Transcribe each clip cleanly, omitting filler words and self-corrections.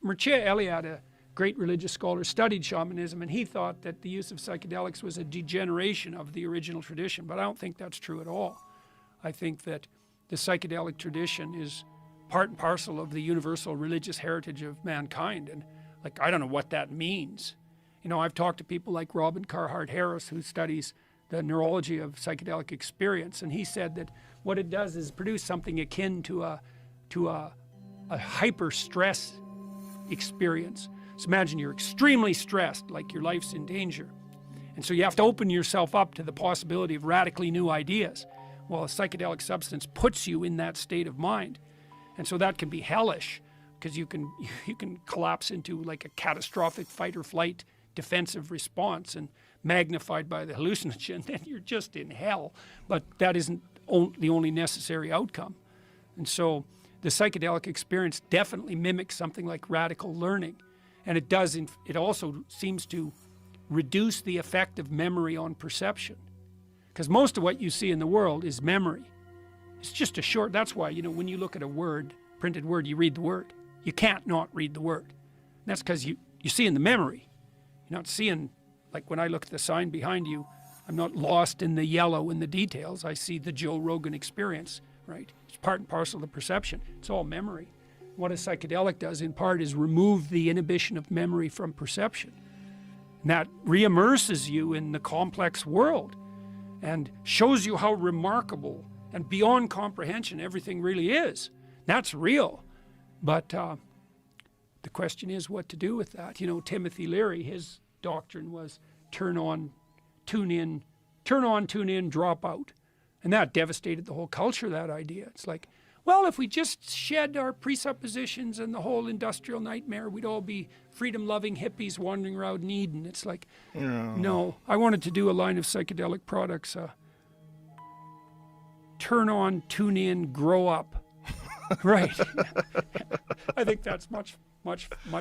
Mircea Eliade, a great religious scholar, studied shamanism, and he thought that the use of psychedelics was a degeneration of the original tradition, but I don't think that's true at all. I think that the psychedelic tradition is part and parcel of the universal religious heritage of mankind, and like, I don't know what that means. You know, I've talked to people like Robin Carhart Harris, who studies the neurology of psychedelic experience, and he said that what it does is produce something akin to a hyper stress experience. So imagine you're extremely stressed, like your life's in danger, and so you have to open yourself up to the possibility of radically new ideas. Well, a psychedelic substance puts you in that state of mind, and so that can be hellish, because you can collapse into like a catastrophic fight or flight defensive response, and magnified by the hallucinogen, then you're just in hell. But that isn't the only necessary outcome. And so the psychedelic experience definitely mimics something like radical learning. And it also seems to reduce the effect of memory on perception. Because most of what you see in the world is memory. It's just that's why, you know, when you look at a word, printed word, you read the word. You can't not read the word. And that's because you see in the memory. You're not seeing, like when I look at the sign behind you, I'm not lost in the yellow and the details. I see the Joe Rogan experience, right? It's part and parcel of the perception. It's all memory. What a psychedelic does in part is remove the inhibition of memory from perception. And that re-immerses you in the complex world and shows you how remarkable and beyond comprehension everything really is. That's real. But the question is what to do with that. You know, Timothy Leary, his doctrine was turn on, tune in, drop out. And that devastated the whole culture, that idea. It's like, well, if we just shed our presuppositions and the whole industrial nightmare, we'd all be freedom-loving hippies wandering around in Eden. It's like, no. I wanted to do a line of psychedelic products. Turn on, tune in, grow up. Right. I think that's much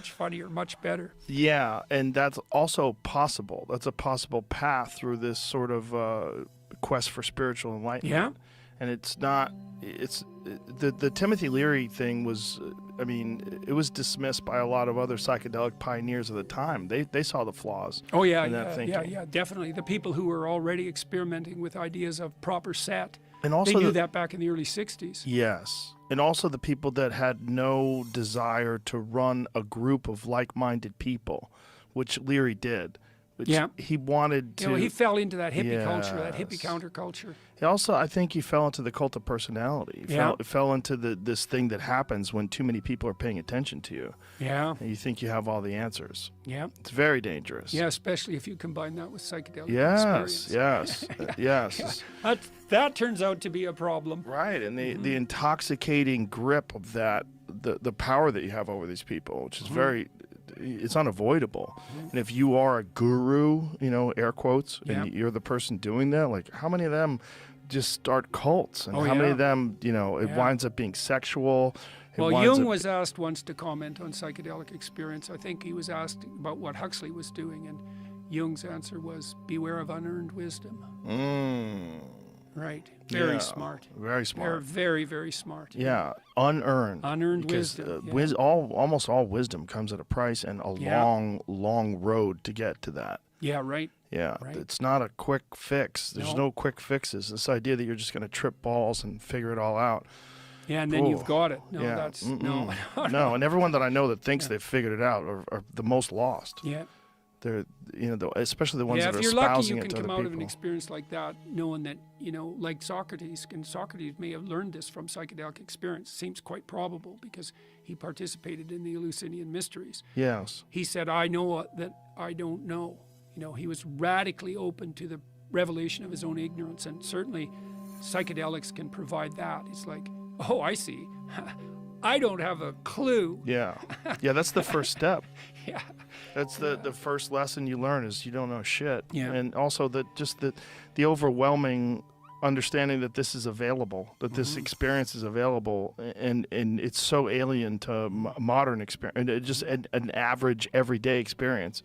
funnier, much better. Yeah, and that's also possible. That's a possible path through this sort of quest for spiritual enlightenment. Yeah. And it's not, the Timothy Leary thing was, I mean, it was dismissed by a lot of other psychedelic pioneers of the time. They saw the flaws in that thinking. Yeah, definitely. The people who were already experimenting with ideas of proper set, and also they knew that back in the early 60s. Yes. And also the people that had no desire to run a group of like-minded people, which Leary did. Which he wanted to. You know, he fell into that hippie culture, that hippie counterculture. He also, I think he fell into the cult of personality. He fell into this thing that happens when too many people are paying attention to you. Yeah. And you think you have all the answers. Yeah. It's very dangerous. Yeah, especially if you combine that with psychedelic experience. Yes. That turns out to be a problem. Right, and the intoxicating grip of that, the power that you have over these people, which is very, it's unavoidable. And if you are a guru, you know, air quotes, and you're the person doing that, like how many of them just start cults? And how many of them, you know, it winds up being sexual? Well, Jung was asked once to comment on psychedelic experience. I think he was asked about what Huxley was doing, and Jung's answer was, beware of unearned wisdom. Right. Very smart. Very smart. They're very, very smart. Yeah. Unearned. Unearned wisdom. Almost all wisdom comes at a price and a long, long road to get to that. Yeah, right. Yeah. Right. It's not a quick fix. There's no quick fixes. This idea that you're just going to trip balls and figure it all out. Yeah, and then you've got it. No, that's no. And everyone that I know that thinks they've figured it out are the most lost. Yeah. They're, you know, especially the ones that are espousing it to other people. espousing Yeah, if you're lucky, you can come out of an people. experience like that knowing that, you know, like Socrates, and Socrates may have learned this from psychedelic experience. Seems quite probable because he participated in the Eleusinian mysteries. Yes. He said, I know that I don't know. You know, he was radically open to the revelation of his own ignorance, and certainly psychedelics can provide that. It's like, oh, I see. I don't have a clue. Yeah. Yeah, that's the first step. Yeah. That's the first lesson you learn is you don't know shit. Yeah. And also that just the overwhelming understanding that this is available, that this experience is available, and it's so alien to modern experience, and just an average everyday experience,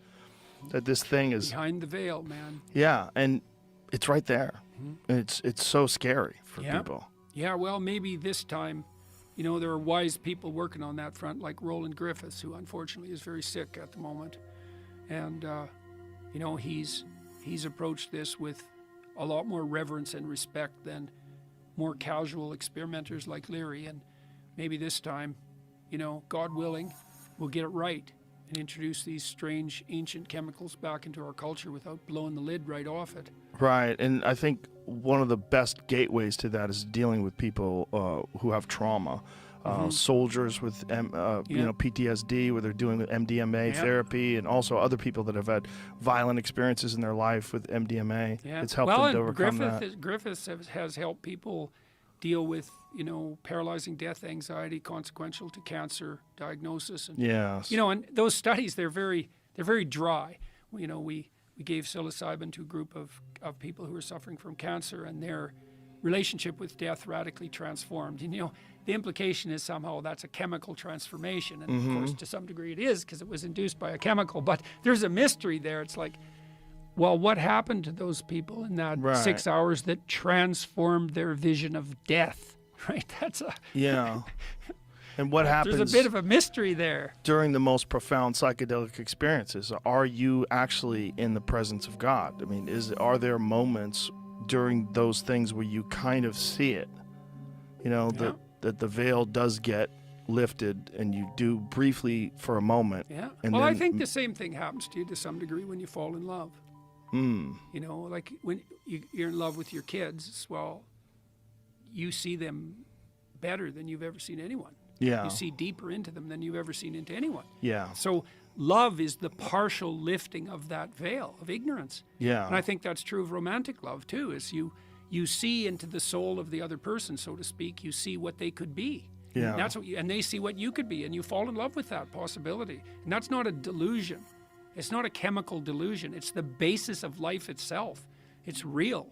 that this thing is behind the veil, man. Yeah, and it's right there. And it's so scary for people. Yeah, well, maybe this time you know, there are wise people working on that front, like Roland Griffiths, who unfortunately is very sick at the moment. And, you know, he's approached this with a lot more reverence and respect than more casual experimenters like Leary. And maybe this time, you know, God willing, we'll get it right and introduce these strange ancient chemicals back into our culture without blowing the lid right off it. Right, and I think one of the best gateways to that is dealing with people who have trauma. Soldiers with you know, PTSD, where they're doing MDMA therapy, and also other people that have had violent experiences in their life with MDMA. It's helped them to overcome that. Griffiths has helped people deal with, you know, paralyzing death anxiety consequential to cancer diagnosis. And, you know, and those studies, they're very dry. You know, we gave psilocybin to a group of people who were suffering from cancer, and their relationship with death radically transformed. And, you know, the implication is somehow that's a chemical transformation. And of course, to some degree it is, because it was induced by a chemical, but there's a mystery there. It's like, well, what happened to those people in that 6 hours that transformed their vision of death, right? That's a... And what happens... There's a bit of a mystery there. During the most profound psychedelic experiences, are you actually in the presence of God? I mean, are there moments during those things where you kind of see it? You know, that the veil does get lifted, and you do briefly for a moment. And well, then, I think the same thing happens to you to some degree when you fall in love. You know, like when you're in love with your kids, well, you see them better than you've ever seen anyone. You see deeper into them than you've ever seen into anyone. So love is the partial lifting of that veil of ignorance. And I think that's true of romantic love too, is you see into the soul of the other person, so to speak. You see what they could be. And that's what and they see what you could be, and you fall in love with that possibility. And that's not a delusion. It's not a chemical delusion. It's the basis of life itself. It's real.